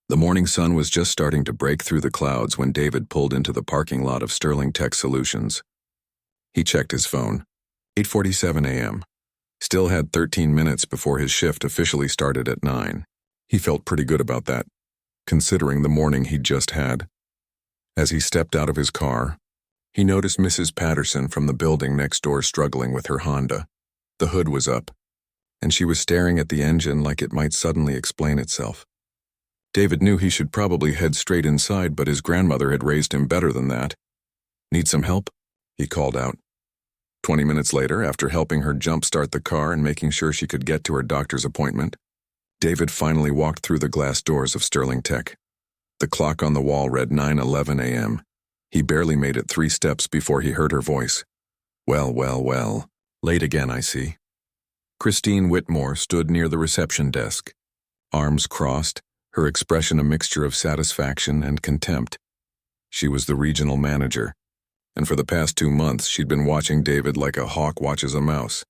The morning sun was just starting to break through the clouds when David pulled into the parking lot of Sterling Tech Solutions. He checked his phone. 8:47 a.m. Still had 13 minutes before his shift officially started at 9. He felt pretty good about that, considering the morning he'd just had. As he stepped out of his car, he noticed Mrs. Patterson from the building next door struggling with her Honda. The hood was up, and she was staring at the engine like it might suddenly explain itself. David knew he should probably head straight inside, but his grandmother had raised him better than that. "Need some help?" he called out. 20 minutes later, after helping her jump-start the car and making sure she could get to her doctor's appointment, David finally walked through the glass doors of Sterling Tech. The clock on the wall read 9:11 a.m. He barely made it 3 steps before he heard her voice. Well. Late again, I see." Christine Whitmore stood near the reception desk. Arms crossed, her expression a mixture of satisfaction and contempt. She was the regional manager, and for the past 2 months she'd been watching David like a hawk watches a mouse.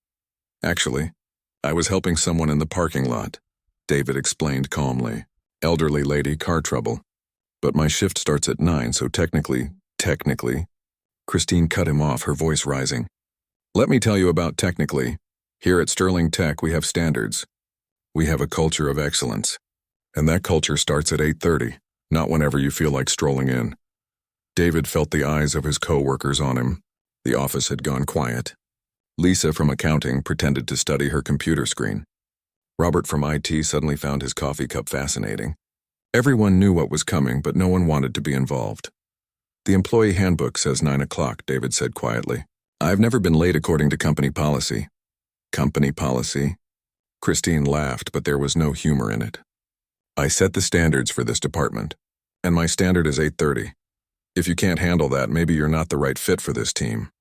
"Actually, I was helping someone in the parking lot," David explained calmly. "Elderly lady, car trouble. But my shift starts at 9, so technically, Christine cut him off, her voice rising. "Let me tell you about technically. Here at Sterling Tech we have standards. We have a culture of excellence. And that culture starts at 8:30, not whenever you feel like strolling in." David felt the eyes of his co-workers on him. The office had gone quiet. Lisa from accounting pretended to study her computer screen. Robert from IT suddenly found his coffee cup fascinating. Everyone knew what was coming, but no one wanted to be involved. "The employee handbook says 9 o'clock, David said quietly. "I've never been late according to company policy." "Company policy?" Christine laughed, but there was no humor in it. "I set the standards for this department, and my standard is 8:30. If you can't handle that, maybe you're not the right fit for this team."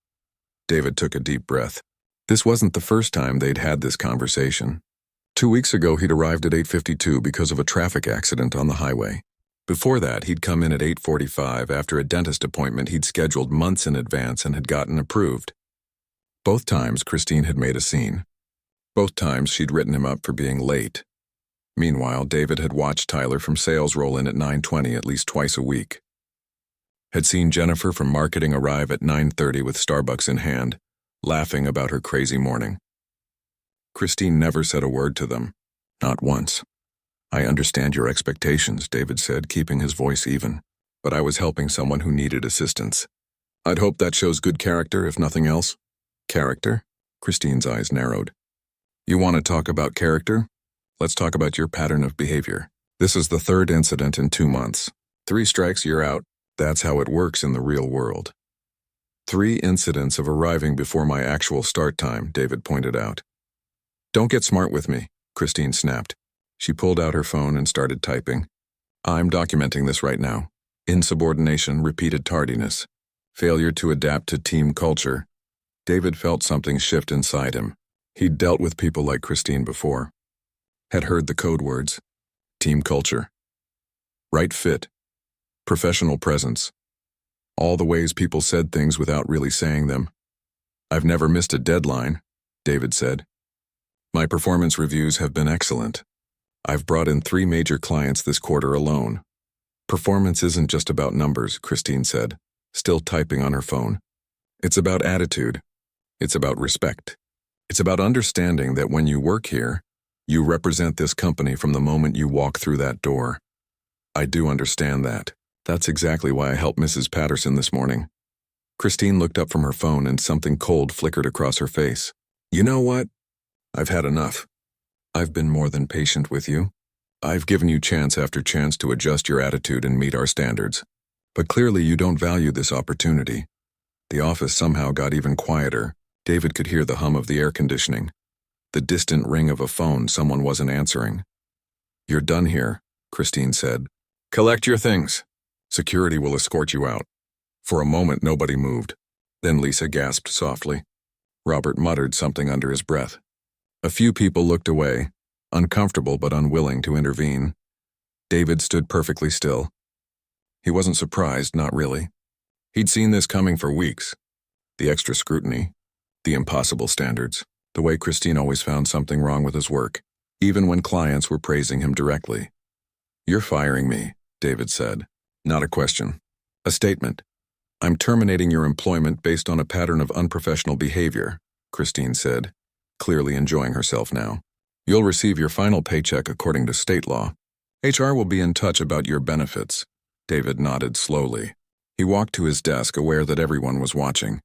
David took a deep breath. This wasn't the first time they'd had this conversation. 2 weeks ago, he'd arrived at 8:52 because of a traffic accident on the highway. Before that, he'd come in at 8:45 after a dentist appointment he'd scheduled months in advance and had gotten approved. Both times, Christine had made a scene. Both times, she'd written him up for being late. Meanwhile, David had watched Tyler from sales roll in at 9:20 at least twice a week. Had seen Jennifer from marketing arrive at 9:30 with Starbucks in hand, laughing about her crazy morning. Christine never said a word to them. Not once. "I understand your expectations," David said, keeping his voice even. "But I was helping someone who needed assistance. I'd hope that shows good character, if nothing else." "Character?" Christine's eyes narrowed. "You want to talk about character? Let's talk about your pattern of behavior. This is the 3rd incident in 2 months. 3 strikes, you're out. That's how it works in the real world." 3 incidents of arriving before my actual start time, David pointed out. "Don't get smart with me," Christine snapped. She pulled out her phone and started typing. "I'm documenting this right now. Insubordination, repeated tardiness. Failure to adapt to team culture." David felt something shift inside him. He'd dealt with people like Christine before. Had heard the code words. Team culture. Right fit. Professional presence. All the ways people said things without really saying them. "I've never missed a deadline," David said. "My performance reviews have been excellent. I've brought in 3 major clients this quarter alone." "Performance isn't just about numbers," Christine said, still typing on her phone. "It's about attitude. It's about respect. It's about understanding that when you work here, you represent this company from the moment you walk through that door." "I do understand that. That's exactly why I helped Mrs. Patterson this morning." Christine looked up from her phone and something cold flickered across her face. "You know what? I've had enough. I've been more than patient with you. I've given you chance after chance to adjust your attitude and meet our standards. But clearly you don't value this opportunity." The office somehow got even quieter. David could hear the hum of the air conditioning. The distant ring of a phone someone wasn't answering. "You're done here," Christine said. "Collect your things. Security will escort you out." For a moment nobody moved. Then Lisa gasped softly. Robert muttered something under his breath. A few people looked away, uncomfortable but unwilling to intervene. David stood perfectly still. He wasn't surprised, not really. He'd seen this coming for weeks. The extra scrutiny, the impossible standards, the way Christine always found something wrong with his work, even when clients were praising him directly. You're firing me, David said. Not a question. A statement. I'm terminating your employment based on a pattern of unprofessional behavior, Christine said, clearly enjoying herself now. You'll receive your final paycheck according to state law. HR will be in touch about your benefits. David nodded slowly. He walked to his desk, aware that everyone was watching.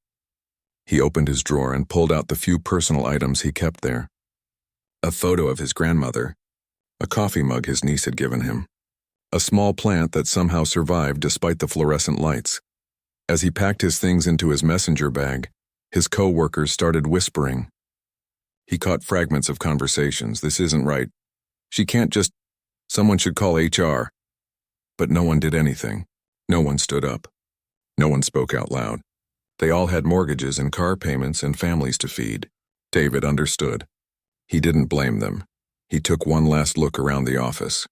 He opened his drawer and pulled out the few personal items he kept there. A photo of his grandmother, a coffee mug his niece had given him, a small plant that somehow survived despite the fluorescent lights. As he packed his things into his messenger bag, his co-workers started whispering. He caught fragments of conversations. This isn't right. She can't just... Someone should call HR. But no one did anything. No one stood up. No one spoke out loud. They all had mortgages and car payments and families to feed. David understood. He didn't blame them. He took one last look around the office.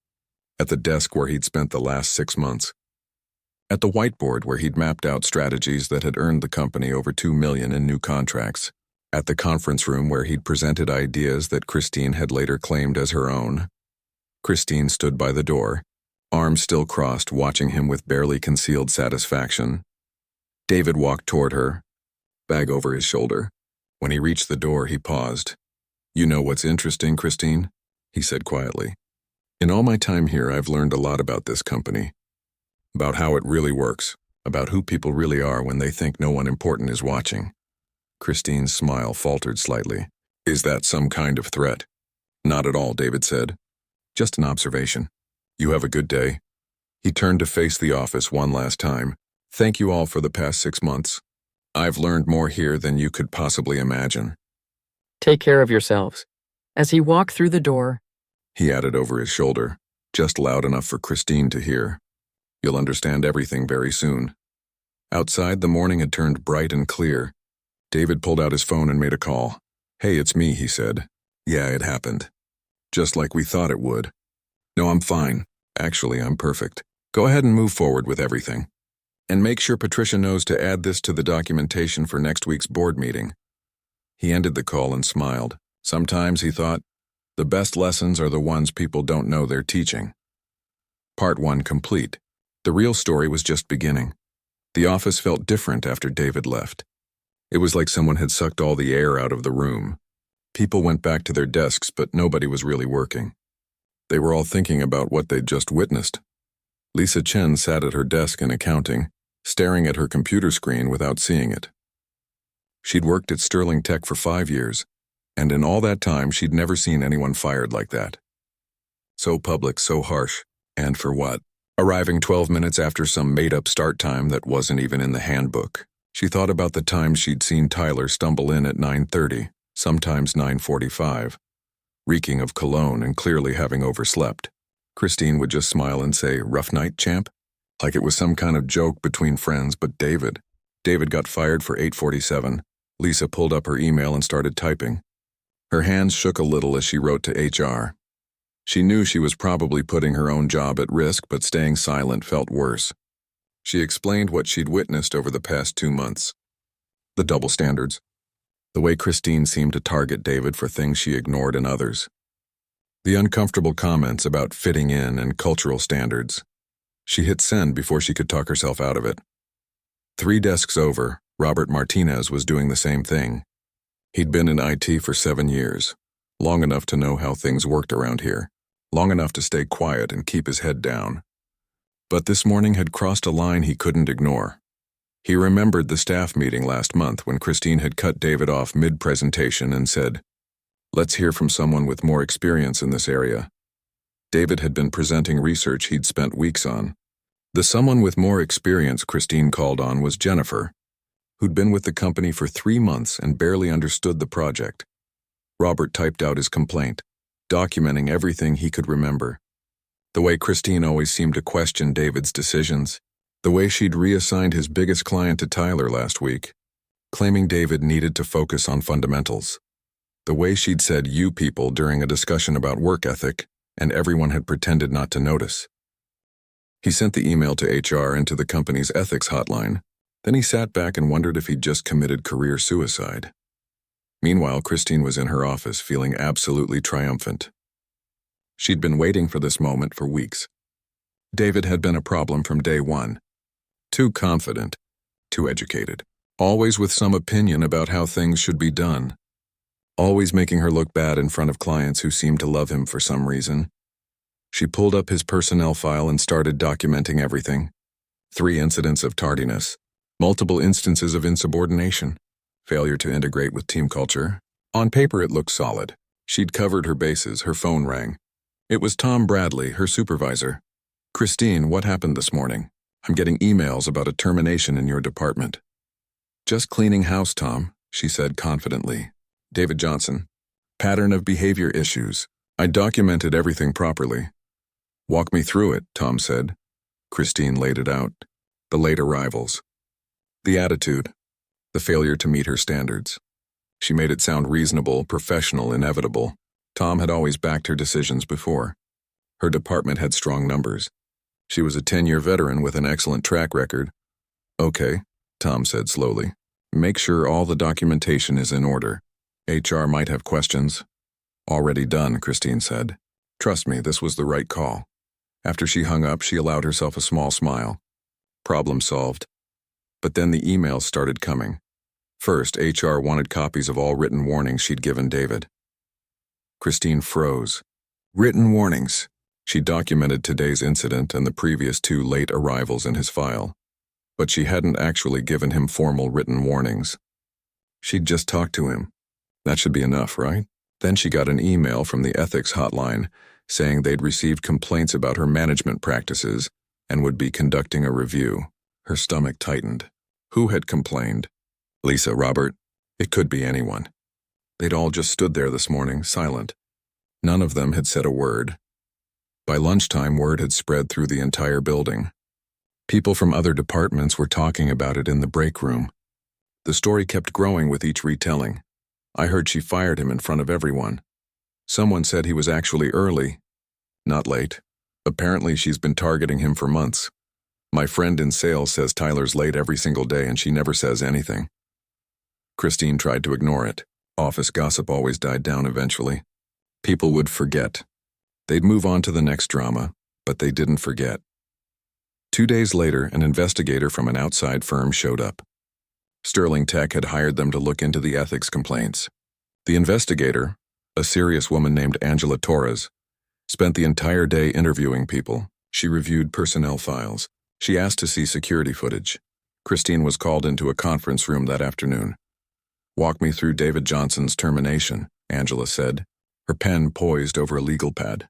At the desk where he'd spent the last 6 months. At the whiteboard where he'd mapped out strategies that had earned the company over $2 million in new contracts. At the conference room where he'd presented ideas that Christine had later claimed as her own. Christine stood by the door, arms still crossed, watching him with barely concealed satisfaction. David walked toward her, bag over his shoulder. When he reached the door, he paused. You know what's interesting, Christine? He said quietly. In all my time here, I've learned a lot about this company. About how it really works. About who people really are when they think no one important is watching. Christine's smile faltered slightly. Is that some kind of threat? Not at all, David said. Just an observation. You have a good day. He turned to face the office one last time. Thank you all for the past 6 months. I've learned more here than you could possibly imagine. Take care of yourselves. As he walked through the door, he added over his shoulder, just loud enough for Christine to hear. You'll understand everything very soon. Outside, the morning had turned bright and clear. David pulled out his phone and made a call. Hey, it's me, he said. Yeah, it happened. Just like we thought it would. No, I'm fine. Actually, I'm perfect. Go ahead and move forward with everything. And make sure Patricia knows to add this to the documentation for next week's board meeting. He ended the call and smiled. Sometimes, he thought, the best lessons are the ones people don't know they're teaching. Part 1 complete. The real story was just beginning. The office felt different after David left. It was like someone had sucked all the air out of the room. People went back to their desks, but nobody was really working. They were all thinking about what they'd just witnessed. Lisa Chen sat at her desk in accounting, staring at her computer screen without seeing it. She'd worked at Sterling Tech for 5 years, and in all that time she'd never seen anyone fired like that. So public, so harsh, and for what? Arriving 12 minutes after some made-up start time that wasn't even in the handbook. She thought about the times she'd seen Tyler stumble in at 9:30, sometimes 9:45, reeking of cologne and clearly having overslept. Christine would just smile and say, "Rough night, champ?" Like it was some kind of joke between friends, but David got fired for 8:47. Lisa pulled up her email and started typing. Her hands shook a little as she wrote to HR. She knew she was probably putting her own job at risk, but staying silent felt worse. She explained what she'd witnessed over the past 2 months. The double standards. The way Christine seemed to target David for things she ignored in others. The uncomfortable comments about fitting in and cultural standards. She hit send before she could talk herself out of it. 3 desks over, Robert Martinez was doing the same thing. He'd been in IT for 7 years, long enough to know how things worked around here, long enough to stay quiet and keep his head down. But this morning had crossed a line he couldn't ignore. He remembered the staff meeting last month when Christine had cut David off mid-presentation and said, "Let's hear from someone with more experience in this area." David had been presenting research he'd spent weeks on. The someone with more experience Christine called on was Jennifer, who'd been with the company for 3 months and barely understood the project. Robert typed out his complaint, documenting everything he could remember. The way Christine always seemed to question David's decisions. The way she'd reassigned his biggest client to Tyler last week, claiming David needed to focus on fundamentals. The way she'd said "you people" during a discussion about work ethic, and everyone had pretended not to notice. He sent the email to HR and to the company's ethics hotline. Then he sat back and wondered if he'd just committed career suicide. Meanwhile, Christine was in her office feeling absolutely triumphant. She'd been waiting for this moment for weeks. David had been a problem from day one. Too confident, too educated, always with some opinion about how things should be done. Always making her look bad in front of clients who seemed to love him for some reason. She pulled up his personnel file and started documenting everything. 3 incidents of tardiness, multiple instances of insubordination, failure to integrate with team culture. On paper it looked solid. She'd covered her bases. Her phone rang. It was Tom Bradley, her supervisor. "Christine, what happened this morning? I'm getting emails about a termination in your department." "Just cleaning house, Tom," she said confidently. "David Johnson. Pattern of behavior issues. I documented everything properly." "Walk me through it," Tom said. Christine laid it out. The late arrivals. The attitude. The failure to meet her standards. She made it sound reasonable, professional, inevitable. Tom had always backed her decisions before. Her department had strong numbers. She was a 10-year veteran with an excellent track record. "Okay," Tom said slowly. "Make sure all the documentation is in order. HR might have questions." "Already done," Christine said. "Trust me, this was the right call." After she hung up, she allowed herself a small smile. Problem solved. But then the emails started coming. First, HR wanted copies of all written warnings she'd given David. Christine froze. Written warnings. She documented today's incident and the previous 2 late arrivals in his file. But she hadn't actually given him formal written warnings. She'd just talked to him. That should be enough, right? Then she got an email from the ethics hotline saying they'd received complaints about her management practices and would be conducting a review. Her stomach tightened. Who had complained? Lisa, Robert? It could be anyone. They'd all just stood there this morning, silent. None of them had said a word. By lunchtime, word had spread through the entire building. People from other departments were talking about it in the break room. The story kept growing with each retelling. I heard she fired him in front of everyone. Someone said he was actually early, not late. Apparently she's been targeting him for months. My friend in sales says Tyler's late every single day and she never says anything. Christine tried to ignore it. Office gossip always died down eventually. People would forget. They'd move on to the next drama, but they didn't forget. 2 days later, an investigator from an outside firm showed up. Sterling Tech had hired them to look into the ethics complaints. The investigator, a serious woman named Angela Torres, spent the entire day interviewing people. She reviewed personnel files. She asked to see security footage. Christine was called into a conference room that afternoon. "Walk me through David Johnson's termination," Angela said, her pen poised over a legal pad.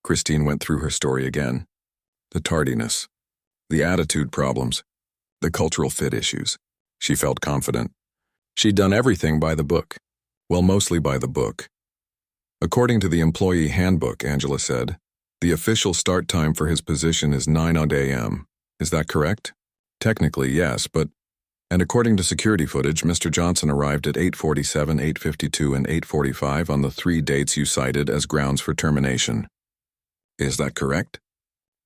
Christine went through her story again. The tardiness, the attitude problems, the cultural fit issues. She felt confident. She'd done everything by the book. Well, mostly by the book. According to the employee handbook, Angela said, the official start time for his position is 9 a.m. Is that correct? Technically, yes, but... And according to security footage, Mr. Johnson arrived at 8:47, 8:52, and 8:45 on the 3 dates you cited as grounds for termination. Is that correct?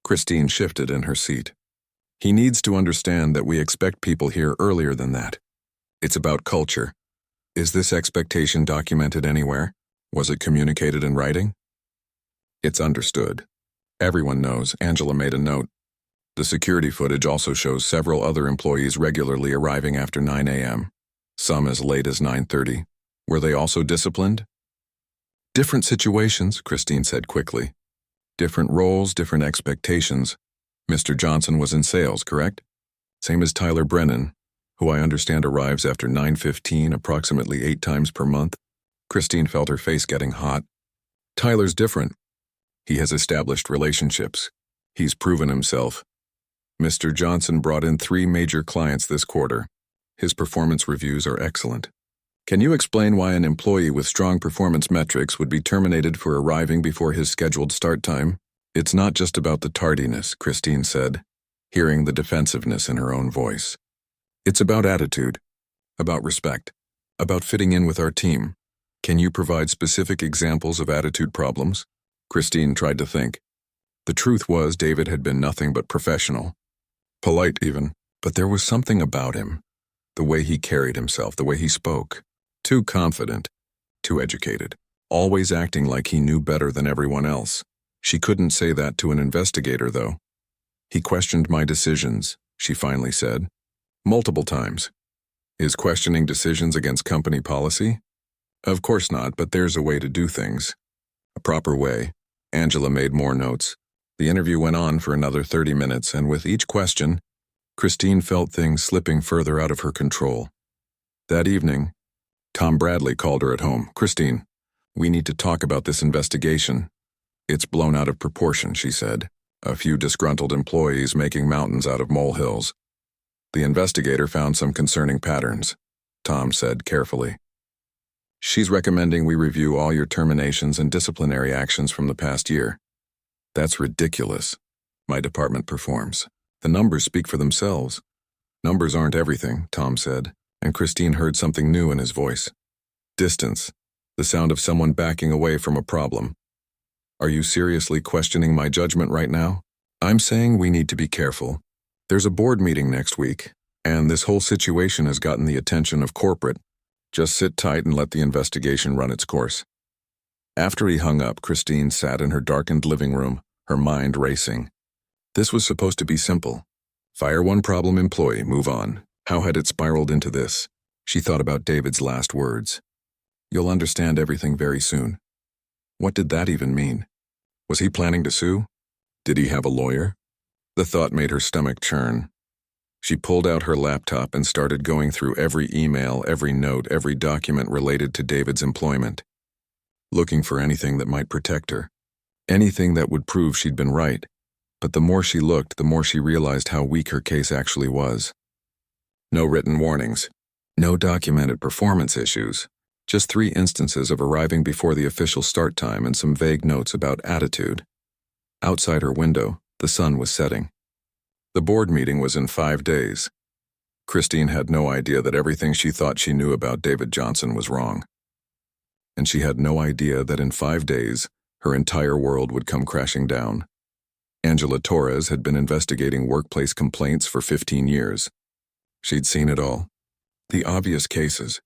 Christine shifted in her seat. He needs to understand that we expect people here earlier than that. It's about culture. Is this expectation documented anywhere? Was it communicated in writing? It's understood. Everyone knows. Angela made a note. The security footage also shows several other employees regularly arriving after 9 a.m., some as late as 9:30. Were they also disciplined? Different situations, Christine said quickly. Different roles, different expectations. Mr. Johnson was in sales, correct? Same as Tyler Brennan, who I understand arrives after 9:15 approximately 8 times per month. Christine felt her face getting hot. Tyler's different. He has established relationships. He's proven himself. Mr. Johnson brought in 3 major clients this quarter. His performance reviews are excellent. Can you explain why an employee with strong performance metrics would be terminated for arriving before his scheduled start time? It's not just about the tardiness, Christine said, hearing the defensiveness in her own voice. It's about attitude, about respect, about fitting in with our team. Can you provide specific examples of attitude problems? Christine tried to think. The truth was David had been nothing but professional. Polite even, but there was something about him. The way he carried himself, the way he spoke. Too confident, too educated, always acting like he knew better than everyone else. She couldn't say that to an investigator, though. He questioned my decisions, she finally said. Multiple times. Is questioning decisions against company policy? Of course not, but there's a way to do things. A proper way. Angela made more notes. The interview went on for another 30 minutes, and with each question, Christine felt things slipping further out of her control. That evening, Tom Bradley called her at home. Christine, we need to talk about this investigation. It's blown out of proportion, she said. A few disgruntled employees making mountains out of molehills. The investigator found some concerning patterns, Tom said carefully. She's recommending we review all your terminations and disciplinary actions from the past year. That's ridiculous. My department performs. The numbers speak for themselves. Numbers aren't everything, Tom said, and Christine heard something new in his voice. Distance. The sound of someone backing away from a problem. Are you seriously questioning my judgment right now? I'm saying we need to be careful. There's a board meeting next week, and this whole situation has gotten the attention of corporate. Just sit tight and let the investigation run its course. After he hung up, Christine sat in her darkened living room, her mind racing. This was supposed to be simple. Fire one problem employee, move on. How had it spiraled into this? She thought about David's last words. You'll understand everything very soon. What did that even mean? Was he planning to sue? Did he have a lawyer? The thought made her stomach churn. She pulled out her laptop and started going through every email, every note, every document related to David's employment, looking for anything that might protect her, anything that would prove she'd been right. But the more she looked, the more she realized how weak her case actually was. No written warnings, no documented performance issues, just 3 instances of arriving before the official start time and some vague notes about attitude. Outside her window, the sun was setting. The board meeting was in 5 days. Christine had no idea that everything she thought she knew about David Johnson was wrong. And she had no idea that in 5 days, her entire world would come crashing down. Angela Torres had been investigating workplace complaints for 15 years. She'd seen it all. The obvious cases,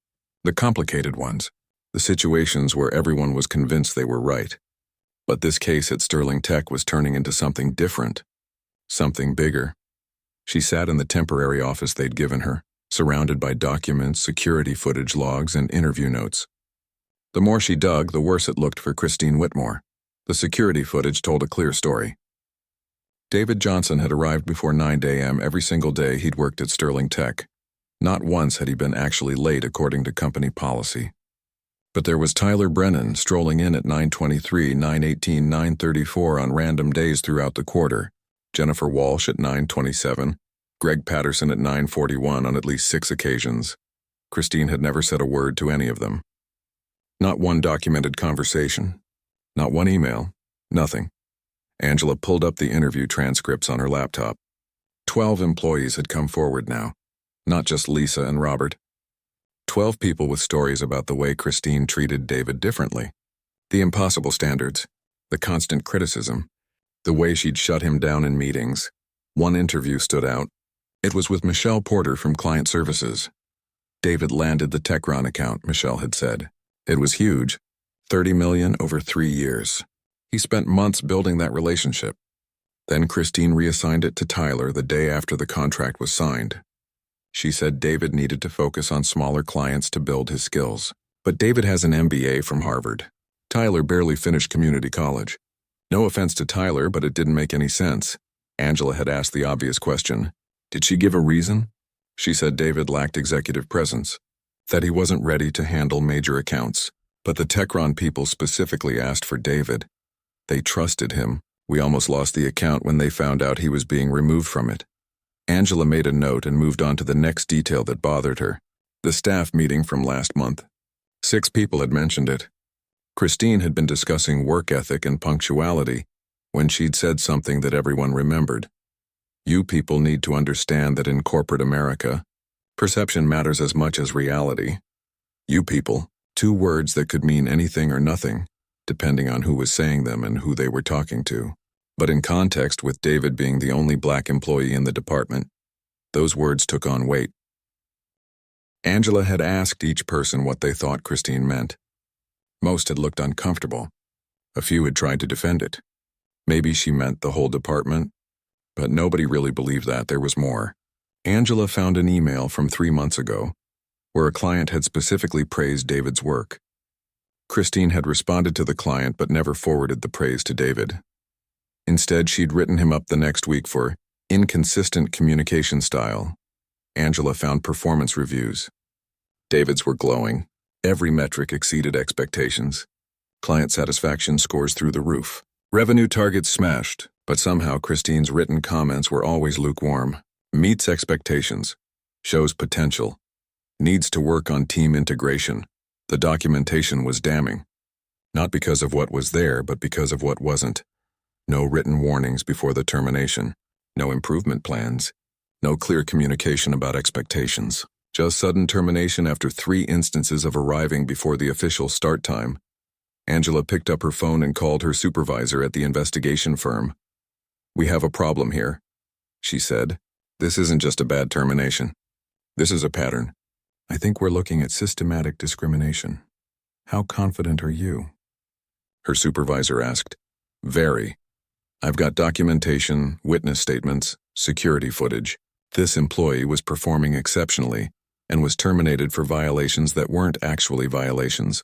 the complicated ones, the situations where everyone was convinced they were right. But this case at Sterling Tech was turning into something different, something bigger. She sat in the temporary office they'd given her, surrounded by documents, security footage logs, and interview notes. The more she dug, the worse it looked for Christine Whitmore. The security footage told a clear story. David Johnson had arrived before 9 a.m. every single day he'd worked at Sterling Tech. Not once had he been actually late according to company policy. But there was Tyler Brennan strolling in at 9:23, 9:18, 9:34 on random days throughout the quarter, Jennifer Walsh at 9:27, Greg Patterson at 9:41 on at least 6 occasions. Christine had never said a word to any of them. Not one documented conversation. Not one email. Nothing. Angela pulled up the interview transcripts on her laptop. 12 employees had come forward now. Not just Lisa and Robert. 12 people with stories about the way Christine treated David differently. The impossible standards, the constant criticism, the way she'd shut him down in meetings. One interview stood out. It was with Michelle Porter from Client Services. David landed the Techron account, Michelle had said. It was huge, $30 million over 3 years. He spent months building that relationship. Then Christine reassigned it to Tyler the day after the contract was signed. She said David needed to focus on smaller clients to build his skills. But David has an MBA from Harvard. Tyler barely finished community college. No offense to Tyler, but it didn't make any sense. Angela had asked the obvious question. Did she give a reason? She said David lacked executive presence, that he wasn't ready to handle major accounts. But the Techron people specifically asked for David. They trusted him. We almost lost the account when they found out he was being removed from it. Angela made a note and moved on to the next detail that bothered her. The staff meeting from last month. 6 people had mentioned it. Christine had been discussing work ethic and punctuality when she'd said something that everyone remembered. You people need to understand that in corporate America, perception matters as much as reality. You people, 2 words that could mean anything or nothing, depending on who was saying them and who they were talking to. But in context, with David being the only black employee in the department, those words took on weight. Angela had asked each person what they thought Christine meant. Most had looked uncomfortable. A few had tried to defend it. Maybe she meant the whole department. But nobody really believed that. There was more. Angela found an email from 3 months ago where a client had specifically praised David's work. Christine had responded to the client but never forwarded the praise to David. Instead, she'd written him up the next week for inconsistent communication style. Angela found performance reviews. David's were glowing. Every metric exceeded expectations. Client satisfaction scores through the roof. Revenue targets smashed, but somehow Christine's written comments were always lukewarm. Meets expectations. Shows potential. Needs to work on team integration. The documentation was damning. Not because of what was there, but because of what wasn't. No written warnings before the termination. No improvement plans. No clear communication about expectations. Just sudden termination after 3 instances of arriving before the official start time. Angela picked up her phone and called her supervisor at the investigation firm. "We have a problem here," she said. "This isn't just a bad termination. This is a pattern. I think we're looking at systematic discrimination. How confident are you?" Her supervisor asked. "Very. I've got documentation, witness statements, security footage. This employee was performing exceptionally and was terminated for violations that weren't actually violations,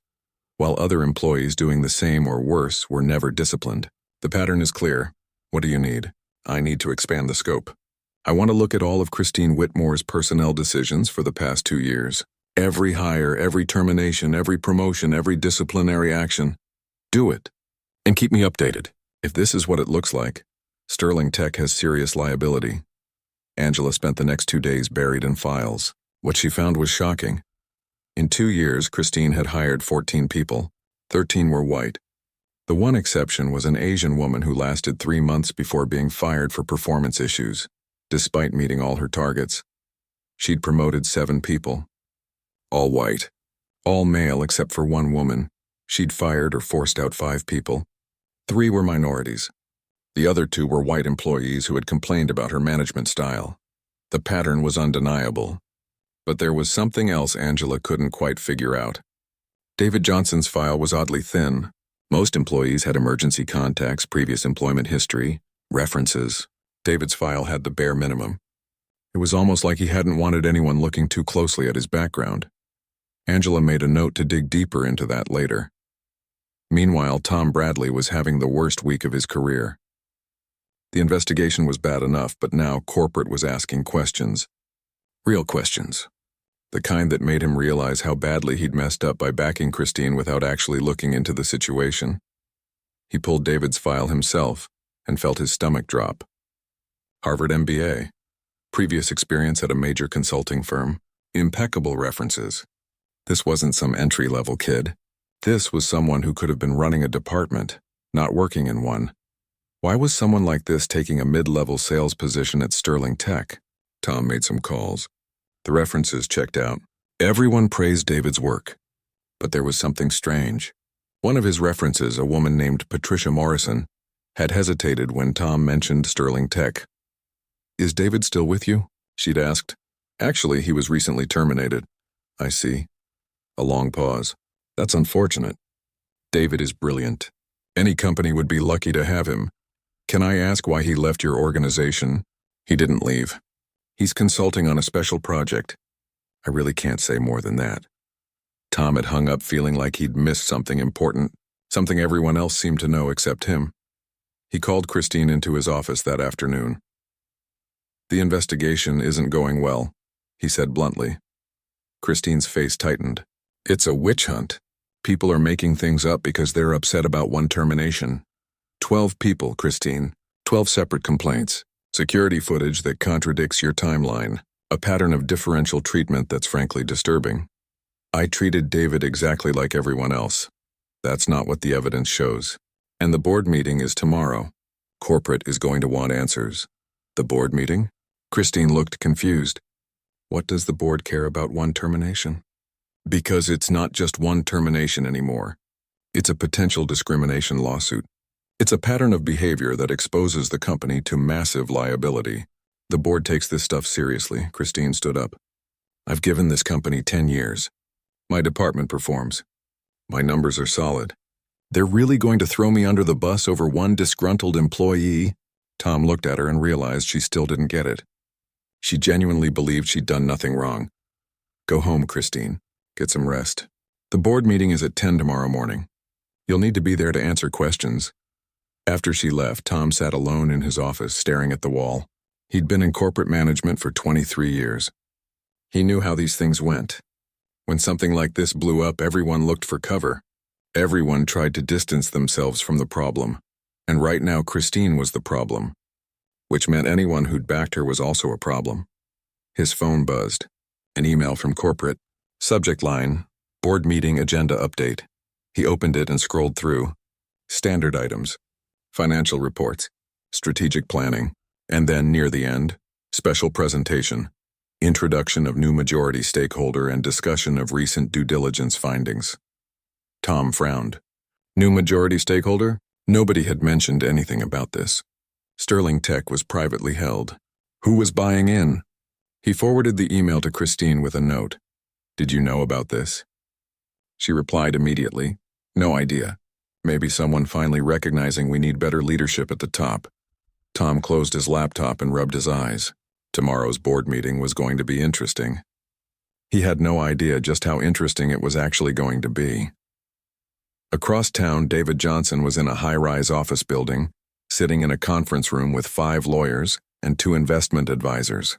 while other employees doing the same or worse were never disciplined. The pattern is clear. What do you need?" "I need to expand the scope. I want to look at all of Christine Whitmore's personnel decisions for the past 2 years. Every hire, every termination, every promotion, every disciplinary action. Do it. And keep me updated. If this is what it looks like, Sterling Tech has serious liability." Angela spent the next 2 days buried in files. What she found was shocking. In 2 years, Christine had hired 14 people. 13 were white. The one exception was an Asian woman who lasted 3 months before being fired for performance issues, despite meeting all her targets. She'd promoted 7 people. All white. All male except for 1 woman. She'd fired or forced out 5 people. 3 were minorities. The other 2 were white employees who had complained about her management style. The pattern was undeniable. But there was something else Angela couldn't quite figure out. David Johnson's file was oddly thin. Most employees had emergency contacts, previous employment history, references. David's file had the bare minimum. It was almost like he hadn't wanted anyone looking too closely at his background. Angela made a note to dig deeper into that later. Meanwhile, Tom Bradley was having the worst week of his career. The investigation was bad enough, but now corporate was asking questions. Real questions. The kind that made him realize how badly he'd messed up by backing Christine without actually looking into the situation. He pulled David's file himself and felt his stomach drop. Harvard MBA. Previous experience at a major consulting firm. Impeccable references. This wasn't some entry-level kid. This was someone who could have been running a department, not working in one. Why was someone like this taking a mid-level sales position at Sterling Tech? Tom made some calls. The references checked out. Everyone praised David's work. But there was something strange. One of his references, a woman named Patricia Morrison, had hesitated when Tom mentioned Sterling Tech. "Is David still with you?" she'd asked. "Actually, he was recently terminated." "I see." A long pause. "That's unfortunate. David is brilliant. Any company would be lucky to have him. Can I ask why he left your organization?" "He didn't leave. He's consulting on a special project. I really can't say more than that." Tom had hung up feeling like he'd missed something important, something everyone else seemed to know except him. He called Christine into his office that afternoon. "The investigation isn't going well," he said bluntly. Christine's face tightened. "It's a witch hunt. People are making things up because they're upset about one termination. 12 people, Christine. 12 separate complaints. Security footage that contradicts your timeline. A pattern of differential treatment that's frankly disturbing. I treated David exactly like everyone else. That's not what the evidence shows. And the board meeting is tomorrow. Corporate is going to want answers." "The board meeting?" Christine looked confused. "What does the board care about one termination?" "Because it's not just one termination anymore. It's a potential discrimination lawsuit. It's a pattern of behavior that exposes the company to massive liability. The board takes this stuff seriously." Christine stood up. "I've given this company 10 years. My department performs. My numbers are solid. They're really going to throw me under the bus over one disgruntled employee?" Tom looked at her and realized she still didn't get it. She genuinely believed she'd done nothing wrong. Go home, Christine. Get some rest. The board meeting is at 10 tomorrow morning. You'll need to be there to answer questions. After she left, Tom sat alone in his office, staring at the wall. He'd been in corporate management for 23 years. He knew how these things went. When something like this blew up, everyone looked for cover. Everyone tried to distance themselves from the problem. And right now, Christine was the problem, which meant anyone who'd backed her was also a problem. His phone buzzed. An email from corporate. Subject line, board meeting agenda update. He opened it and scrolled through. Standard items, financial reports, strategic planning, and then near the end, special presentation, introduction of new majority stakeholder and discussion of recent due diligence findings. Tom frowned. New majority stakeholder? Nobody had mentioned anything about this. Sterling Tech was privately held. Who was buying in? He forwarded the email to Christine with a note. Did you know about this? She replied immediately. No idea. Maybe someone finally recognizing we need better leadership at the top. Tom closed his laptop and rubbed his eyes. Tomorrow's board meeting was going to be interesting. He had no idea just how interesting it was actually going to be. Across town, David Johnson was in a high-rise office building, sitting in a conference room with 5 lawyers and 2 investment advisors.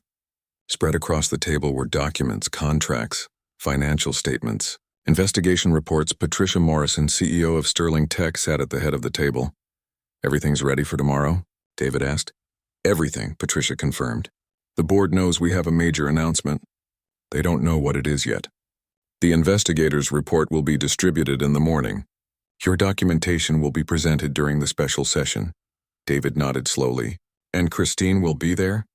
Spread across the table were documents, contracts, financial statements, investigation reports. Patricia Morrison, CEO of Sterling Tech, sat at the head of the table. Everything's ready for tomorrow? David asked. Everything, Patricia confirmed. The board knows we have a major announcement. They don't know what it is yet. The investigators' report will be distributed in the morning. Your documentation will be presented during the special session. David nodded slowly. And Christine will be there?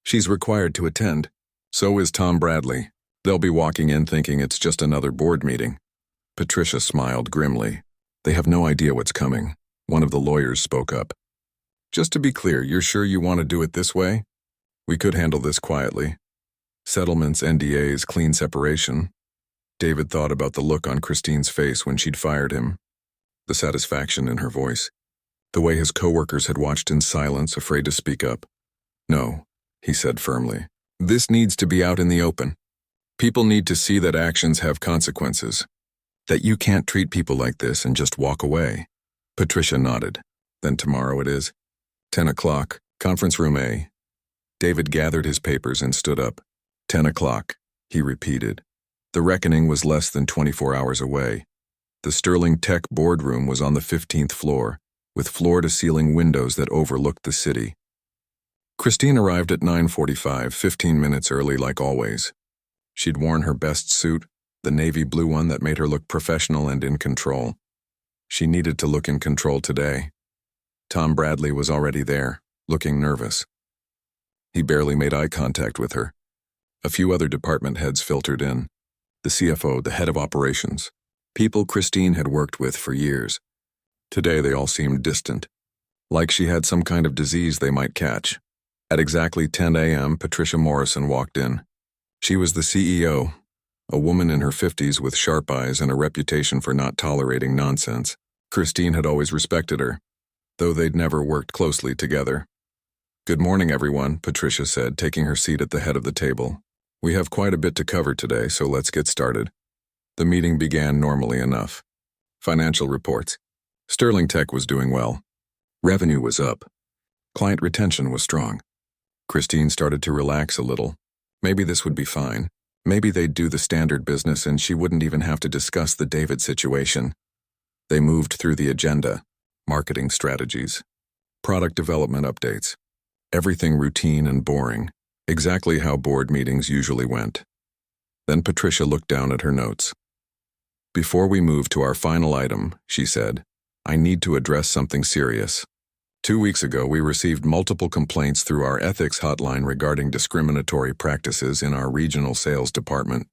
She's required to attend. So is Tom Bradley. They'll be walking in thinking it's just another board meeting. Patricia smiled grimly. They have no idea what's coming. One of the lawyers spoke up. Just to be clear, you're sure you want to do it this way? We could handle this quietly. Settlements, NDAs, clean separation. David thought about the look on Christine's face when she'd fired him. The satisfaction in her voice. The way his coworkers had watched in silence, afraid to speak up. No, he said firmly. This needs to be out in the open. People need to see that actions have consequences. That you can't treat people like this and just walk away. Patricia nodded. Then tomorrow it is. 10 o'clock, conference room A. David gathered his papers and stood up. 10 o'clock, he repeated. The reckoning was less than 24 hours away. The Sterling Tech boardroom was on the 15th floor, with floor-to-ceiling windows that overlooked the city. Christine arrived at 9:45, 15 minutes early like always. She'd worn her best suit, the navy blue one that made her look professional and in control. She needed to look in control today. Tom Bradley was already there, looking nervous. He barely made eye contact with her. A few other department heads filtered in. The CFO, the head of operations. People Christine had worked with for years. Today they all seemed distant, like she had some kind of disease they might catch. At exactly 10 a.m., Patricia Morrison walked in. She was the CEO, a woman in her 50s with sharp eyes and a reputation for not tolerating nonsense. Christine had always respected her, though they'd never worked closely together. Good morning, everyone, Patricia said, taking her seat at the head of the table. We have quite a bit to cover today, so let's get started. The meeting began normally enough. Financial reports. Sterling Tech was doing well. Revenue was up. Client retention was strong. Christine started to relax a little. Maybe this would be fine. Maybe they'd do the standard business and she wouldn't even have to discuss the David situation. They moved through the agenda. Marketing strategies. Product development updates. Everything routine and boring. Exactly how board meetings usually went. Then Patricia looked down at her notes. Before we move to our final item, she said, I need to address something serious. 2 weeks ago, we received multiple complaints through our ethics hotline regarding discriminatory practices in our regional sales department.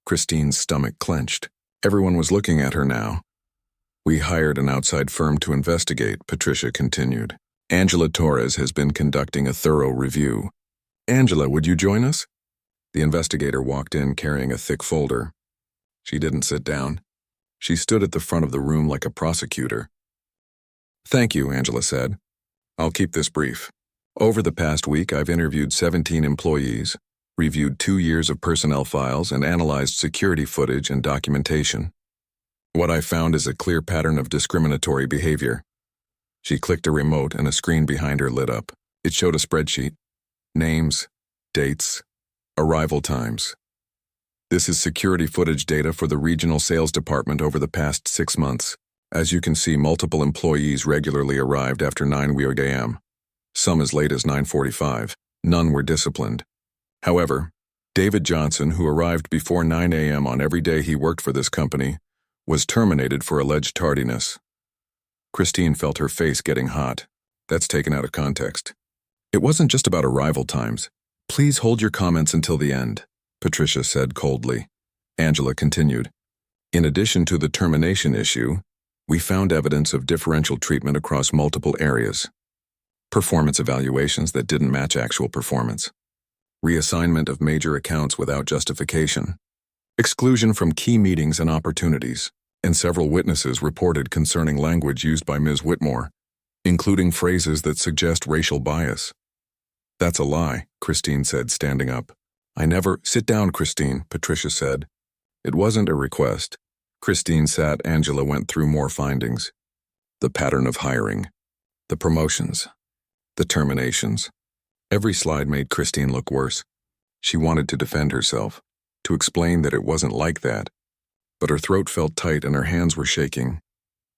Christine's stomach clenched. Everyone was looking at her now. We hired an outside firm to investigate, Patricia continued. Angela Torres has been conducting a thorough review. Angela, would you join us? The investigator walked in carrying a thick folder. She didn't sit down. She stood at the front of the room like a prosecutor. Thank you, Angela said. I'll keep this brief. Over the past week, I've interviewed 17 employees, reviewed 2 years of personnel files, and analyzed security footage and documentation. What I found is a clear pattern of discriminatory behavior. She clicked a remote and a screen behind her lit up. It showed a spreadsheet. Names, dates, arrival times. This is security footage data for the regional sales department over the past 6 months. As you can see, multiple employees regularly arrived after 9 a.m., some as late as 9:45. None were disciplined. However, David Johnson, who arrived before 9 a.m. on every day he worked for this company, was terminated for alleged tardiness. Christine felt her face getting hot. That's taken out of context. It wasn't just about arrival times. Please hold your comments until the end, Patricia said coldly. Angela continued. In addition to the termination issue, we found evidence of differential treatment across multiple areas. Performance evaluations that didn't match actual performance. Reassignment of major accounts without justification. Exclusion from key meetings and opportunities. And several witnesses reported concerning language used by Ms. Whitmore, including phrases that suggest racial bias. That's a lie, Christine said, standing up. Sit down, Christine, Patricia said. It wasn't a request. Christine sat. Angela went through more findings. The pattern of hiring. The promotions. The terminations. Every slide made Christine look worse. She wanted to defend herself, to explain that it wasn't like that. But her throat felt tight and her hands were shaking.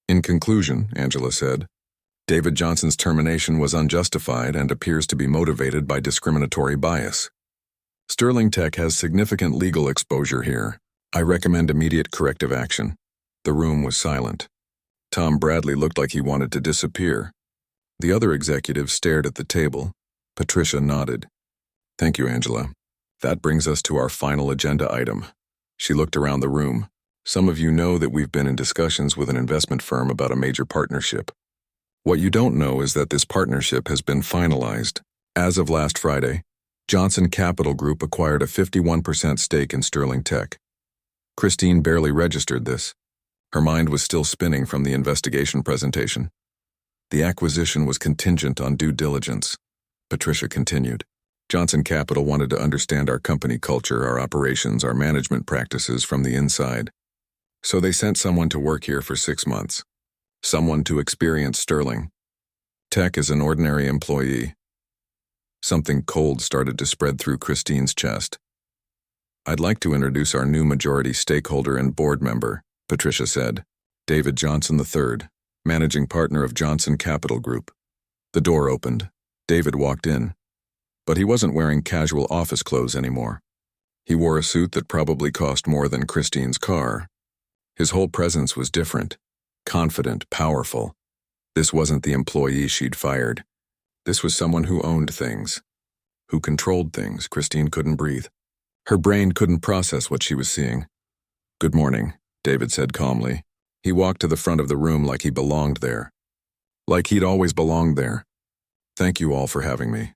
In conclusion, Angela said, David Johnson's termination was unjustified and appears to be motivated by discriminatory bias. Sterling Tech has significant legal exposure here. I recommend immediate corrective action. The room was silent. Tom Bradley looked like he wanted to disappear. The other executives stared at the table. Patricia nodded. Thank you, Angela. That brings us to our final agenda item. She looked around the room. Some of you know that we've been in discussions with an investment firm about a major partnership. What you don't know is that this partnership has been finalized. As of last Friday, Johnson Capital Group acquired a 51% stake in Sterling Tech. Christine barely registered this. Her mind was still spinning from the investigation presentation. The acquisition was contingent on due diligence. Patricia continued. Johnson Capital wanted to understand our company culture, our operations, our management practices from the inside. So they sent someone to work here for 6 months. Someone to experience Sterling Tech as an ordinary employee. Something cold started to spread through Christine's chest. I'd like to introduce our new majority stakeholder and board member, Patricia said. David Johnson III, managing partner of Johnson Capital Group. The door opened. David walked in. But he wasn't wearing casual office clothes anymore. He wore a suit that probably cost more than Christine's car. His whole presence was different. Confident, powerful. This wasn't the employee she'd fired. This was someone who owned things. Who controlled things. Christine couldn't breathe. Her brain couldn't process what she was seeing. Good morning, David said calmly. He walked to the front of the room like he belonged there. Like he'd always belonged there. Thank you all for having me.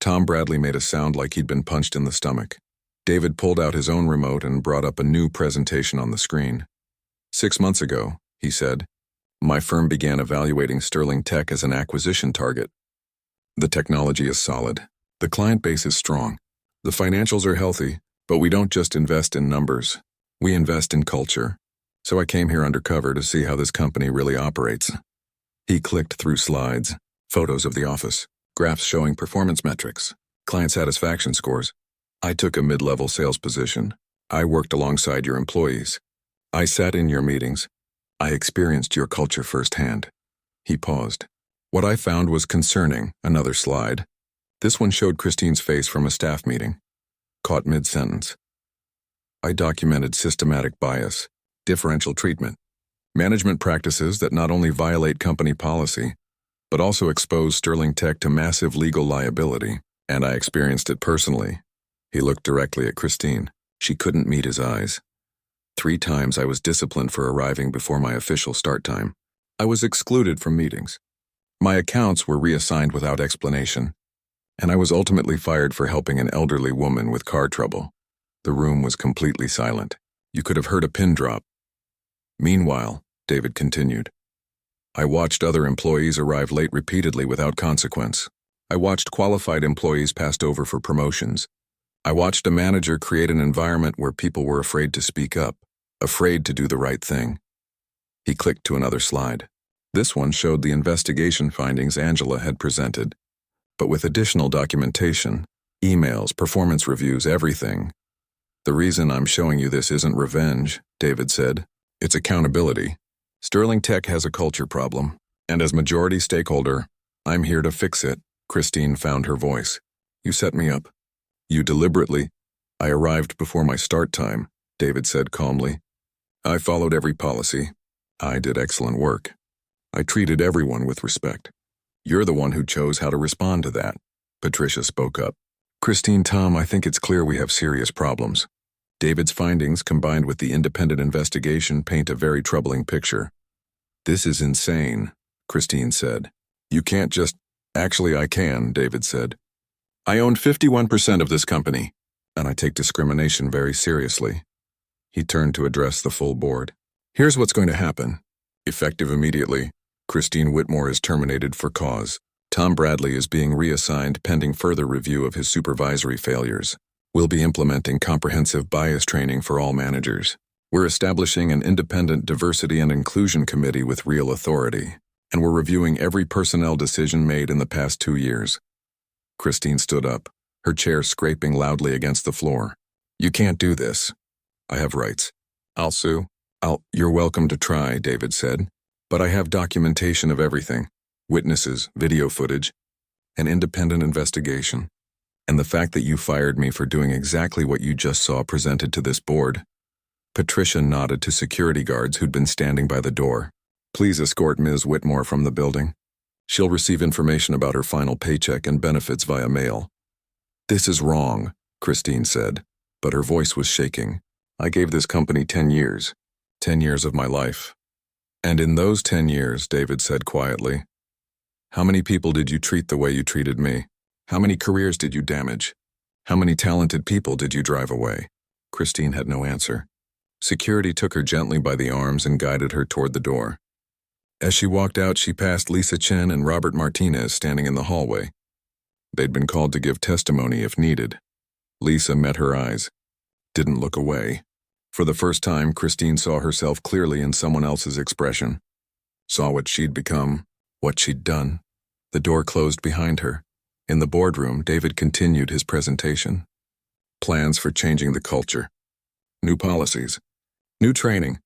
Tom Bradley made a sound like he'd been punched in the stomach. David pulled out his own remote and brought up a new presentation on the screen. 6 months ago, he said, my firm began evaluating Sterling Tech as an acquisition target. The technology is solid. The client base is strong. The financials are healthy, but we don't just invest in numbers. We invest in culture. So I came here undercover to see how this company really operates. He clicked through slides, photos of the office, graphs showing performance metrics, client satisfaction scores. I took a mid-level sales position. I worked alongside your employees. I sat in your meetings. I experienced your culture firsthand. He paused. What I found was concerning. Another slide. This one showed Christine's face from a staff meeting. Caught mid-sentence. I documented systematic bias, differential treatment, management practices that not only violate company policy, but also expose Sterling Tech to massive legal liability, and I experienced it personally. He looked directly at Christine. She couldn't meet his eyes. 3 times I was disciplined for arriving before my official start time. I was excluded from meetings. My accounts were reassigned without explanation, and I was ultimately fired for helping an elderly woman with car trouble. The room was completely silent. You could have heard a pin drop. Meanwhile, David continued, I watched other employees arrive late repeatedly without consequence. I watched qualified employees passed over for promotions. I watched a manager create an environment where people were afraid to speak up, afraid to do the right thing. He clicked to another slide. This one showed the investigation findings Angela had presented, but with additional documentation, emails, performance reviews, everything. The reason I'm showing you this isn't revenge, David said. It's accountability. Sterling Tech has a culture problem, and as majority stakeholder, I'm here to fix it. Christine found her voice. You set me up. You deliberately. I arrived before my start time, David said calmly. I followed every policy. I did excellent work. I treated everyone with respect. You're the one who chose how to respond to that. Patricia spoke up. Christine, Tom, I think it's clear we have serious problems. David's findings, combined with the independent investigation, paint a very troubling picture. This is insane, Christine said. You can't just... Actually, I can, David said. I own 51% of this company, and I take discrimination very seriously. He turned to address the full board. Here's what's going to happen. Effective immediately, Christine Whitmore is terminated for cause. Tom Bradley is being reassigned pending further review of his supervisory failures. We'll be implementing comprehensive bias training for all managers. We're establishing an independent diversity and inclusion committee with real authority, and we're reviewing every personnel decision made in the past 2 years. Christine stood up, her chair scraping loudly against the floor. You can't do this. I have rights. I'll sue. You're welcome to try, David said. But I have documentation of everything. Witnesses, video footage, an independent investigation. And the fact that you fired me for doing exactly what you just saw presented to this board. Patricia nodded to security guards who'd been standing by the door. Please escort Ms. Whitmore from the building. She'll receive information about her final paycheck and benefits via mail. This is wrong, Christine said, but her voice was shaking. I gave this company 10 years. 10 years of my life. And in those 10 years, David said quietly, how many people did you treat the way you treated me? How many careers did you damage? How many talented people did you drive away? Christine had no answer. Security took her gently by the arms and guided her toward the door. As she walked out, she passed Lisa Chen and Robert Martinez standing in the hallway. They'd been called to give testimony if needed. Lisa met her eyes, didn't look away. For the first time, Christine saw herself clearly in someone else's expression. Saw what she'd become, what she'd done. The door closed behind her. In the boardroom, David continued his presentation. Plans for changing the culture. New policies. New training.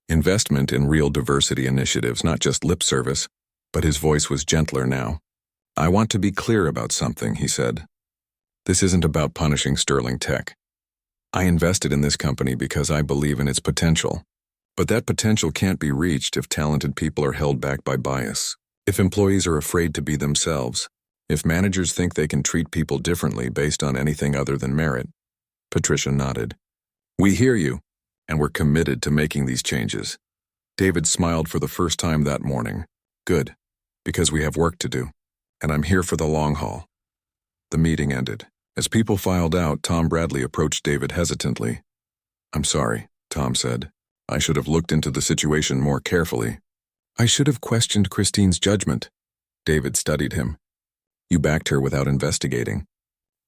Investment in real diversity initiatives, not just lip service, but his voice was gentler now. I want to be clear about something, he said. This isn't about punishing Sterling Tech. I invested in this company because I believe in its potential. But that potential can't be reached if talented people are held back by bias, if employees are afraid to be themselves, if managers think they can treat people differently based on anything other than merit. Patricia nodded. We hear you, and we're committed to making these changes. David smiled for the first time that morning. Good, because we have work to do, and I'm here for the long haul. The meeting ended. As people filed out, Tom Bradley approached David hesitantly. I'm sorry, Tom said. I should have looked into the situation more carefully. I should have questioned Christine's judgment. David studied him. You backed her without investigating.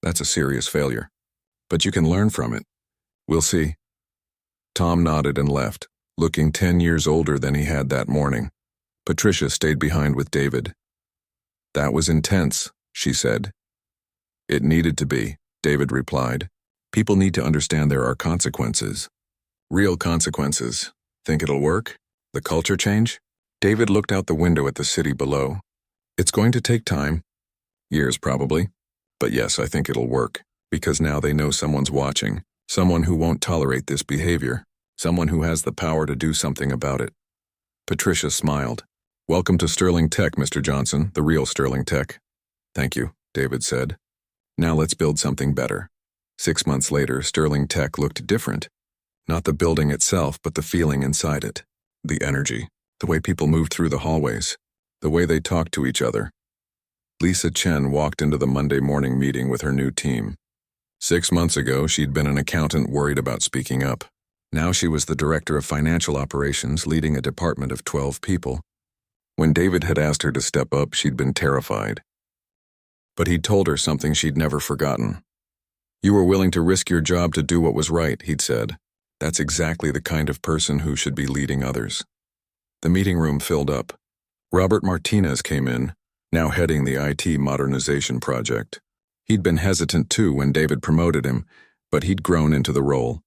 That's a serious failure. But you can learn from it. We'll see. Tom nodded and left, looking 10 years older than he had that morning. Patricia stayed behind with David. That was intense, she said. It needed to be, David replied. People need to understand there are consequences. Real consequences. Think it'll work? The culture change? David looked out the window at the city below. It's going to take time. Years, probably. But yes, I think it'll work. Because now they know someone's watching. Someone who won't tolerate this behavior. Someone who has the power to do something about it. Patricia smiled. Welcome to Sterling Tech, Mr. Johnson, the real Sterling Tech. Thank you, David said. Now let's build something better. 6 months later, Sterling Tech looked different. Not the building itself, but the feeling inside it. The energy. The way people moved through the hallways. The way they talked to each other. Lisa Chen walked into the Monday morning meeting with her new team. 6 months ago, she'd been an accountant worried about speaking up. Now she was the director of financial operations leading a department of 12 people. When David had asked her to step up, she'd been terrified. But he'd told her something she'd never forgotten. "You were willing to risk your job to do what was right," he'd said. "That's exactly the kind of person who should be leading others." The meeting room filled up. Robert Martinez came in, now heading the IT modernization project. He'd been hesitant too when David promoted him, but he'd grown into the role.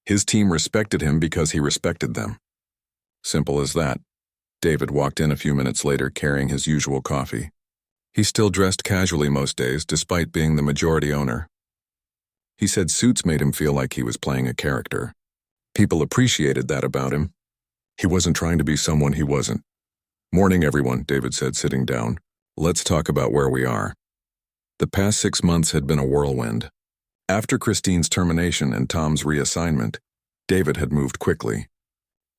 His team respected him because he respected them. Simple as that. David walked in a few minutes later carrying his usual coffee. He still dressed casually most days, despite being the majority owner. He said suits made him feel like he was playing a character. People appreciated that about him. He wasn't trying to be someone he wasn't. "Morning, everyone," David said, sitting down. "Let's talk about where we are." The past 6 months had been a whirlwind. After Christine's termination and Tom's reassignment, David had moved quickly.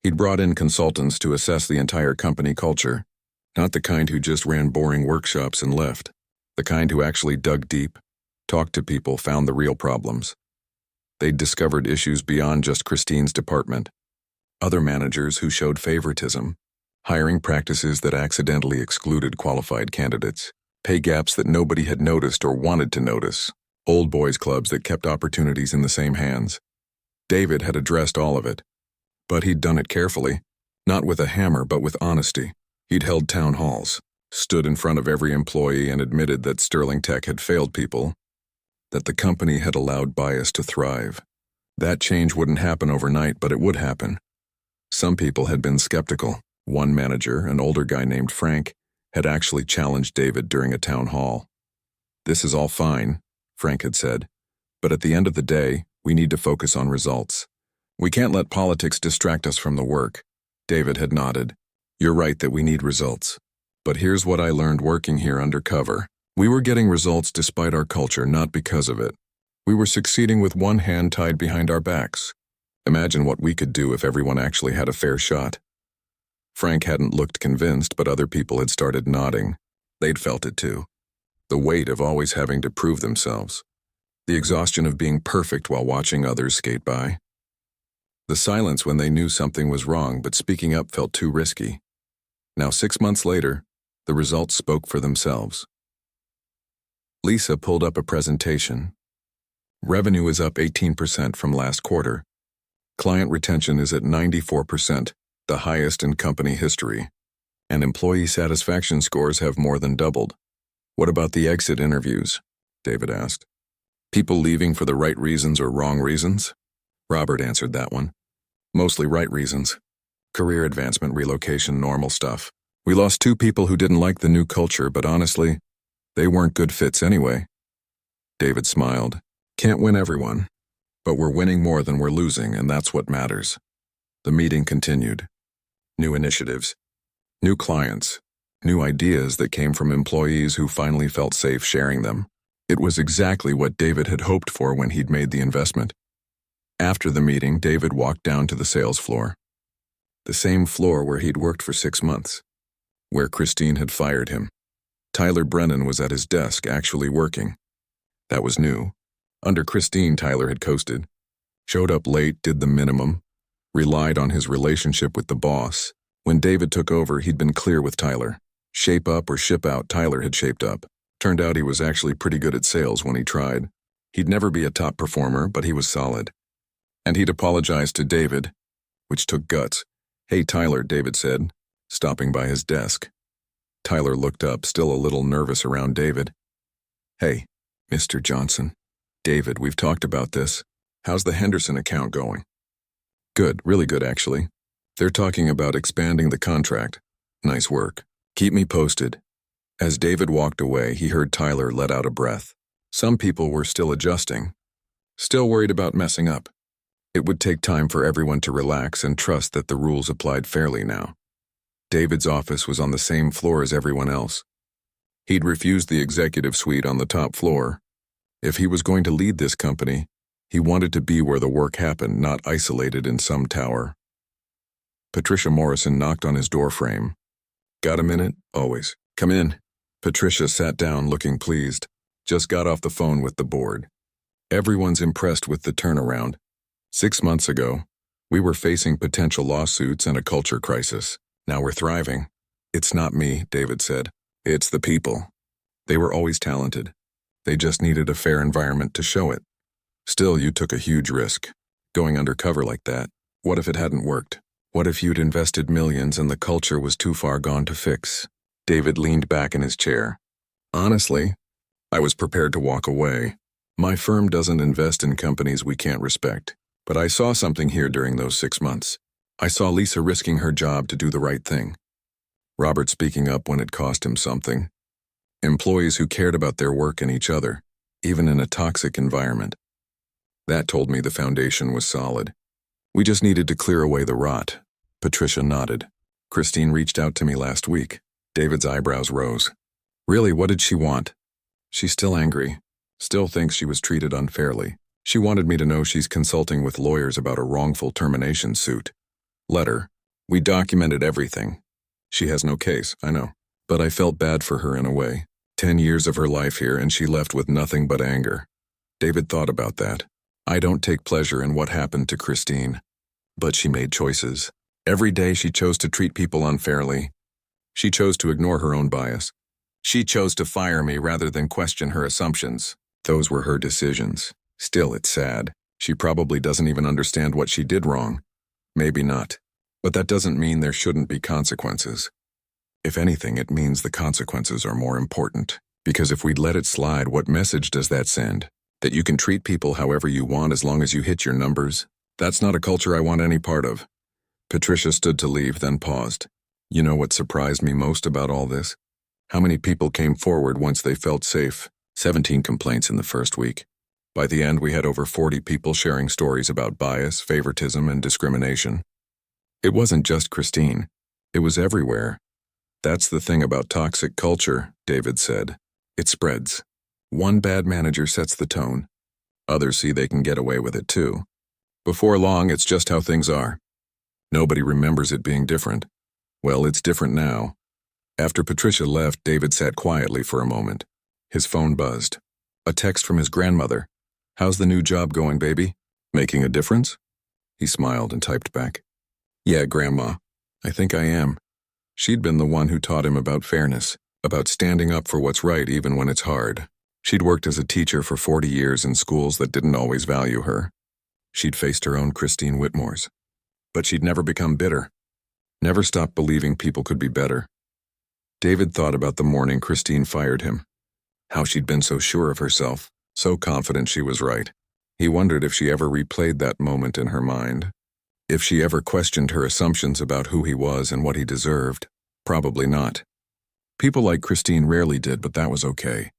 He'd brought in consultants to assess the entire company culture, not the kind who just ran boring workshops and left, the kind who actually dug deep, talked to people, found the real problems. They'd discovered issues beyond just Christine's department. Other managers who showed favoritism, hiring practices that accidentally excluded qualified candidates, pay gaps that nobody had noticed or wanted to notice, old boys clubs that kept opportunities in the same hands. David had addressed all of it. But he'd done it carefully, not with a hammer but with honesty. He'd held town halls, stood in front of every employee and admitted that Sterling Tech had failed people, that the company had allowed bias to thrive. That change wouldn't happen overnight, but it would happen. Some people had been skeptical. One manager, an older guy named Frank, had actually challenged David during a town hall. "This is all fine," Frank had said, "but at the end of the day, we need to focus on results. We can't let politics distract us from the work." David had nodded. "You're right that we need results. But here's what I learned working here undercover. We were getting results despite our culture, not because of it. We were succeeding with one hand tied behind our backs. Imagine what we could do if everyone actually had a fair shot." Frank hadn't looked convinced, but other people had started nodding. They'd felt it too. The weight of always having to prove themselves. The exhaustion of being perfect while watching others skate by. The silence when they knew something was wrong, but speaking up felt too risky. Now, 6 months later, the results spoke for themselves. Lisa pulled up a presentation. Revenue is up 18% from last quarter. Client retention is at 94%, the highest in company history. And employee satisfaction scores have more than doubled. "What about the exit interviews?" David asked. "People leaving for the right reasons or wrong reasons?" Robert answered that one. "Mostly right reasons. Career advancement, relocation, normal stuff. We lost 2 people who didn't like the new culture, but honestly, they weren't good fits anyway." David smiled. "Can't win everyone, but we're winning more than we're losing, and that's what matters." The meeting continued. New initiatives, new clients, new ideas that came from employees who finally felt safe sharing them. It was exactly what David had hoped for when he'd made the investment. After the meeting, David walked down to the sales floor. The same floor where he'd worked for 6 months, where Christine had fired him. Tyler Brennan was at his desk, actually working. That was new. Under Christine, Tyler had coasted. Showed up late, did the minimum, relied on his relationship with the boss. When David took over, he'd been clear with Tyler. Shape up or ship out, Tyler had shaped up. Turned out he was actually pretty good at sales when he tried. He'd never be a top performer, but he was solid. And he'd apologized to David, which took guts. "Hey, Tyler," David said, stopping by his desk. Tyler looked up, still a little nervous around David. "Hey, Mr. Johnson." "David, we've talked about this. How's the Henderson account going?" "Good, really good actually. They're talking about expanding the contract. Nice work. Keep me posted." As David walked away, he heard Tyler let out a breath. Some people were still adjusting, still worried about messing up. It would take time for everyone to relax and trust that the rules applied fairly now. David's office was on the same floor as everyone else. He'd refused the executive suite on the top floor. If he was going to lead this company, he wanted to be where the work happened, not isolated in some tower. Patricia Morrison knocked on his doorframe. "Got a minute?" "Always." "Come in." Patricia sat down, looking pleased. "Just got off the phone with the board. Everyone's impressed with the turnaround. 6 months ago, we were facing potential lawsuits and a culture crisis. Now we're thriving. It's not me, David said. It's the people. They were always talented. They just needed a fair environment to show it. Still, you took a huge risk. Going undercover like that. What if it hadn't worked? What if you'd invested millions and the culture was too far gone to fix? David leaned back in his chair. Honestly, I was prepared to walk away. My firm doesn't invest in companies we can't respect. But I saw something here during those 6 months. I saw Lisa risking her job to do the right thing. Robert speaking up when it cost him something. Employees who cared about their work and each other, even in a toxic environment. That told me the foundation was solid. We just needed to clear away the rot. Patricia nodded. Christine reached out to me last week. David's eyebrows rose. Really, what did she want? She's still angry. Still thinks she was treated unfairly. She wanted me to know she's consulting with lawyers about a wrongful termination suit. Let her. We documented everything. She has no case, I know. But I felt bad for her in a way. 10 years of her life here and she left with nothing but anger. David thought about that. I don't take pleasure in what happened to Christine. But she made choices. Every day she chose to treat people unfairly. She chose to ignore her own bias. She chose to fire me rather than question her assumptions. Those were her decisions. Still, it's sad. She probably doesn't even understand what she did wrong. Maybe not. But that doesn't mean there shouldn't be consequences. If anything, it means the consequences are more important. Because if we'd let it slide, what message does that send? That you can treat people however you want as long as you hit your numbers? That's not a culture I want any part of. Patricia stood to leave, then paused. You know what surprised me most about all this? How many people came forward once they felt safe? 17 complaints in the first week. By the end, we had over 40 people sharing stories about bias, favoritism, and discrimination. It wasn't just Christine. It was everywhere. That's the thing about toxic culture, David said. It spreads. One bad manager sets the tone. Others see they can get away with it too. Before long, it's just how things are. Nobody remembers it being different. Well, it's different now. After Patricia left, David sat quietly for a moment. His phone buzzed. A text from his grandmother. How's the new job going, baby? Making a difference? He smiled and typed back. Yeah, Grandma. I think I am. She'd been the one who taught him about fairness, about standing up for what's right even when it's hard. She'd worked as a teacher for 40 years in schools that didn't always value her. She'd faced her own Christine Whitmores. But she'd never become bitter. Never stopped believing people could be better. David thought about the morning Christine fired him. How she'd been so sure of herself, so confident she was right. He wondered if she ever replayed that moment in her mind. If she ever questioned her assumptions about who he was and what he deserved. Probably not. People like Christine rarely did, but that was okay.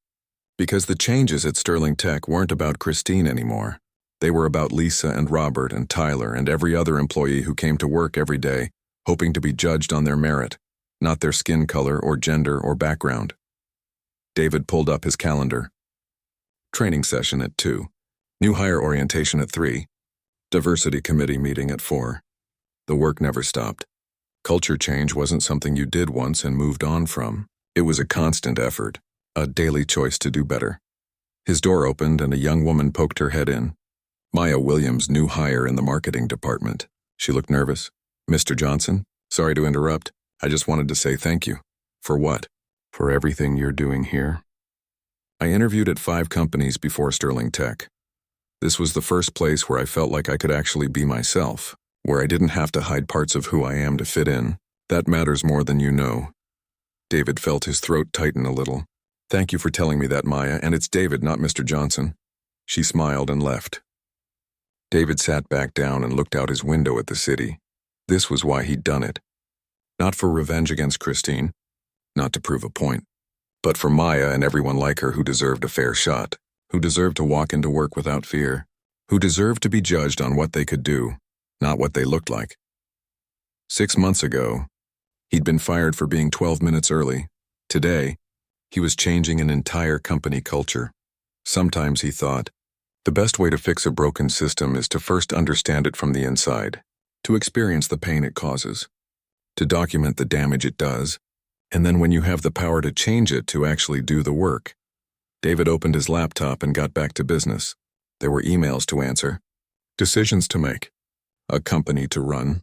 Because the changes at Sterling Tech weren't about Christine anymore. They were about Lisa and Robert and Tyler and every other employee who came to work every day, hoping to be judged on their merit, not their skin color or gender or background. David pulled up his calendar. Training session at 2. New hire orientation at 3. Diversity committee meeting at 4. The work never stopped. Culture change wasn't something you did once and moved on from. It was a constant effort, a daily choice to do better. His door opened and a young woman poked her head in. Maya Williams, new hire in the marketing department. She looked nervous. Mr. Johnson, sorry to interrupt. I just wanted to say thank you. For what? For everything you're doing here. I interviewed at 5 companies before Sterling Tech. This was the first place where I felt like I could actually be myself, where I didn't have to hide parts of who I am to fit in. That matters more than you know. David felt his throat tighten a little. Thank you for telling me that, Maya, and it's David, not Mr. Johnson. She smiled and left. David sat back down and looked out his window at the city. This was why he'd done it. Not for revenge against Christine, not to prove a point, but for Maya and everyone like her who deserved a fair shot, who deserved to walk into work without fear, who deserved to be judged on what they could do, not what they looked like. 6 months ago, he'd been fired for being 12 minutes early. Today, he was changing an entire company culture. Sometimes he thought, the best way to fix a broken system is to first understand it from the inside, to experience the pain it causes, to document the damage it does, and then when you have the power to change it, to actually do the work. David opened his laptop and got back to business. There were emails to answer, decisions to make, a company to run.